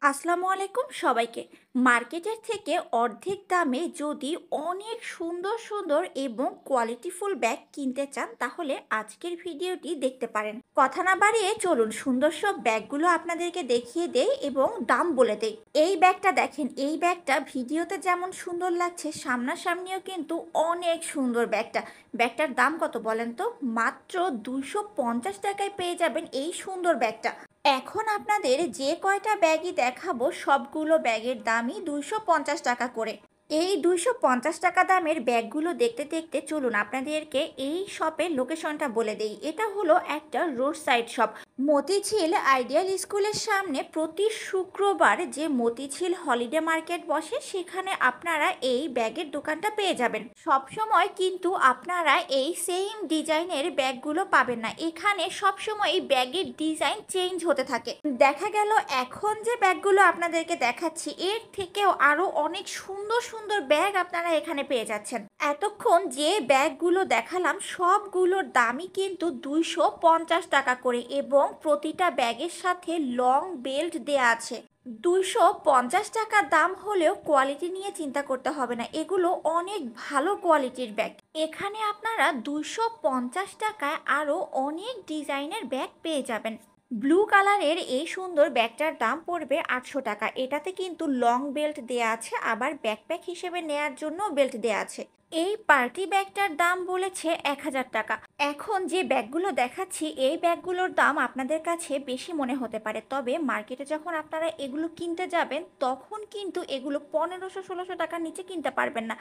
আসসালামু আলাইকুম সবাইকে। মার্কেটের থেকে অর্ধেক দামে যদি অনেক সুন্দর সুন্দর এবং কোয়ালিটিফুল ব্যাগ কিনতে চান তাহলে আজকের ভিডিওটি দেখতে পারেন। কথা না বাড়িয়ে চলুন সুন্দর সব ব্যাগগুলো আপনাদেরকে দেখিয়ে দেই এবং দাম বলে দেই। এই ব্যাগটা দেখেন, এই ব্যাগটা ভিডিওতে যেমন সুন্দর লাগছে সামনাসামনিও কিন্তু অনেক সুন্দর ব্যাগটার দাম কত বলেন তো? মাত্র 250 টাকায় পেয়ে যাবেন এই সুন্দর ব্যাগটা। এখন আপনাদের যে কয়টা ব্যাগই দেখাবো সবগুলো ব্যাগের দামই 250 টাকা করে। এই 250 টাকা দামের ব্যাগগুলো দেখতে দেখতে চলুন আপনাদেরকে এই শপের লোকেশনটা বলে দেই। এটা হলো একটা road side shop, Motijheel ideal স্কুলের সামনে। প্রতি শুক্রবার যে মতিঝিল হলিডে মার্কেট বসে সেখানে আপনারা এই ব্যাগের দোকানটা পেয়ে যাবেন। সব সময় কিন্তু আপনারা এই সেম ডিজাইনের ব্যাগগুলো পাবেন না, এখানে সবসময় এই ব্যাগের ডিজাইন চেঞ্জ হতে থাকে। দেখা গেল এখন যে ব্যাগগুলো আপনাদেরকে দেখাচ্ছি এর থেকেও আরো অনেক সুন্দর সুন্দর ব্যাগ আপনারা এখানে পেয়ে যাচ্ছেন। এতক্ষণ যে ব্যাগগুলো দেখালাম সবগুলোর দামই কিন্তু 250 টাকা করে এবং প্রতিটা ব্যাগের সাথে লং বেল্ট দেয়া আছে। 250 টাকা দাম হলেও কোয়ালিটি নিয়ে চিন্তা করতে হবে না, এগুলো অনেক ভালো কোয়ালিটির ব্যাগ। এখানে আপনারা 250 টাকায় আরও অনেক ডিজাইনের ব্যাগ পেয়ে যাবেন। ব্লু কালারের এই সুন্দর ব্যাগটার দাম পড়বে 800 টাকা। এটাতে কিন্তু লং বেল্ট দেয়া আছে, আবার ব্যাকপ্যাক হিসেবে নেয়ার জন্য বেল্ট দেয়া আছে। এই পার্টি ব্যাগটার দাম বলেছে 1000 টাকা। এখন যে ব্যাগগুলো দেখাচ্ছি এই ব্যাগগুলোর দাম আপনাদের কাছে বেশি মনে হতে পারে, তবে মার্কেটে যখন আপনারা এগুলো কিনতে যাবেন তখন কিন্তু এগুলো 1500-1600 টাকার নিচে কিনতে পারবেন না।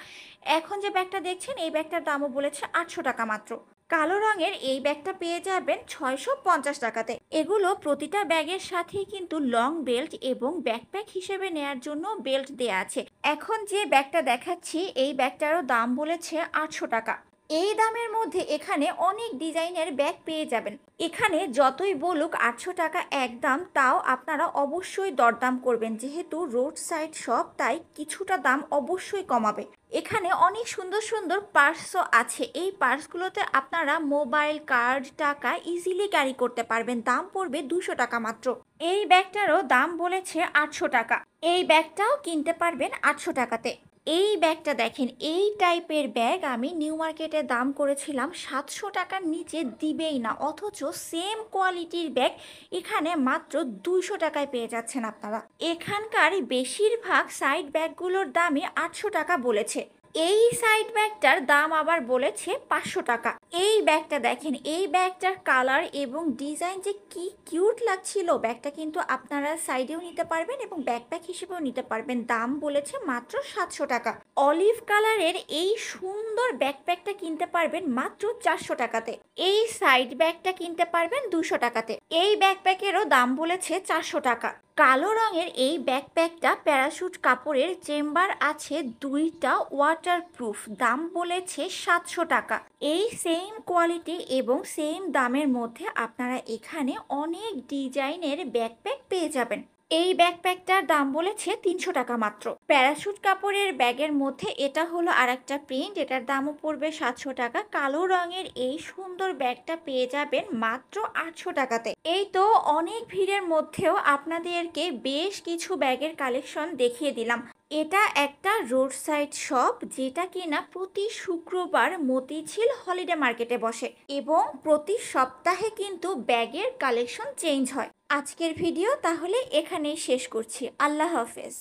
এখন যে ব্যাগটা দেখছেন এই ব্যাগটার দামও বলেছে 800 টাকা মাত্র। কালো রঙের এই ব্যাগটা পেয়ে যাবেন 650 টাকাতে। এগুলো প্রতিটা ব্যাগের সাথেই কিন্তু লং বেল্ট এবং ব্যাকপ্যাক হিসেবে নেয়ার জন্য বেল্ট দেয়া আছে। এখন যে ব্যাগটা দেখাচ্ছি এই ব্যাগটারও দাম বলেছে 800 টাকা। এই দামের মধ্যে এখানে অনেক ডিজাইনের ব্যাগ পেয়ে যাবেন। এখানে যতই বলুক 800 টাকা একদম, তাও আপনারা অবশ্যই দরদাম করবেন, যেহেতু রোড সাইড শপ তাই কিছুটা দাম অবশ্যই কমাবে। এখানে অনেক সুন্দর সুন্দর পার্সও আছে, এই পার্সগুলোতে আপনারা মোবাইল, কার্ড, টাকা ইজিলি ক্যারি করতে পারবেন। দাম পড়বে 200 টাকা মাত্র। এই ব্যাগটারও দাম বলেছে 800 টাকা। এই ব্যাগটাও কিনতে পারবেন 800 টাকাতে। এই ব্যাগটা দেখেন, এই টাইপের ব্যাগ আমি নিউ মার্কেটে দাম করেছিলাম 700 টাকার নিচে দিবেই না, অথচ সেম কোয়ালিটির ব্যাগ এখানে মাত্র 200 টাকায় পেয়ে যাচ্ছেন আপনারা। এখানকার বেশিরভাগ সাইড ব্যাগগুলোর দামই 800 টাকা বলেছে। এই সাইড ব্যাগটার দাম আবার বলেছে 500 টাকা। এই ব্যাগটা দেখেন, এই ব্যাগটার কালার এবং ডিজাইন যে কি কিউট লাগছিল। ব্যাগটা কিন্তু আপনারা সাইডেও নিতে পারবেন এবং ব্যাকপ্যাক হিসেবেও নিতে পারবেন। দাম বলেছে মাত্র 700 টাকা। অলিভ কালারের এই সুন্দর ব্যাকপ্যাকটা কিনতে পারবেন মাত্র 400 টাকাতে। এই সাইড ব্যাগটা কিনতে পারবেন 200 টাকাতে। এই ব্যাকপ্যাকেরও দাম বলেছে 400 টাকা। কালো রঙের এই ব্যাকপ্যাকটা প্যারাশুট কাপড়ের, চেম্বার আছে দুইটা, ওয়াটারপ্রুফ। দাম বলেছে 700 টাকা। এই সেম কোয়ালিটি এবং সেম দামের মধ্যে আপনারা এখানে অনেক ডিজাইনের ব্যাকপ্যাক পেয়ে যাবেন। এই ব্যাকপ্যাকটার দাম বলেছে 300 টাকা মাত্র। প্যারাশুট কাপড়ের ব্যাগের মধ্যে এটা হলো আর একটা প্রিন্ট, এটার দামও পড়বে 700 টাকা। কালো রঙের এই সুন্দর ব্যাগটা পেয়ে যাবেন মাত্র 800 টাকাতে। এই তো অনেক ভিড়ের মধ্যেও আপনাদেরকে বেশ কিছু ব্যাগের কালেকশন দেখিয়ে দিলাম। এটা একটা রোড সাইড শপ, যেটা কিনা প্রতি শুক্রবার মতিঝিল হলিডে মার্কেটে বসে এবং প্রতি সপ্তাহে কিন্তু ব্যাগের কালেকশন চেঞ্জ হয়। আজকের ভিডিও তাহলে এখানেই শেষ করছি। আল্লাহ হাফেজ।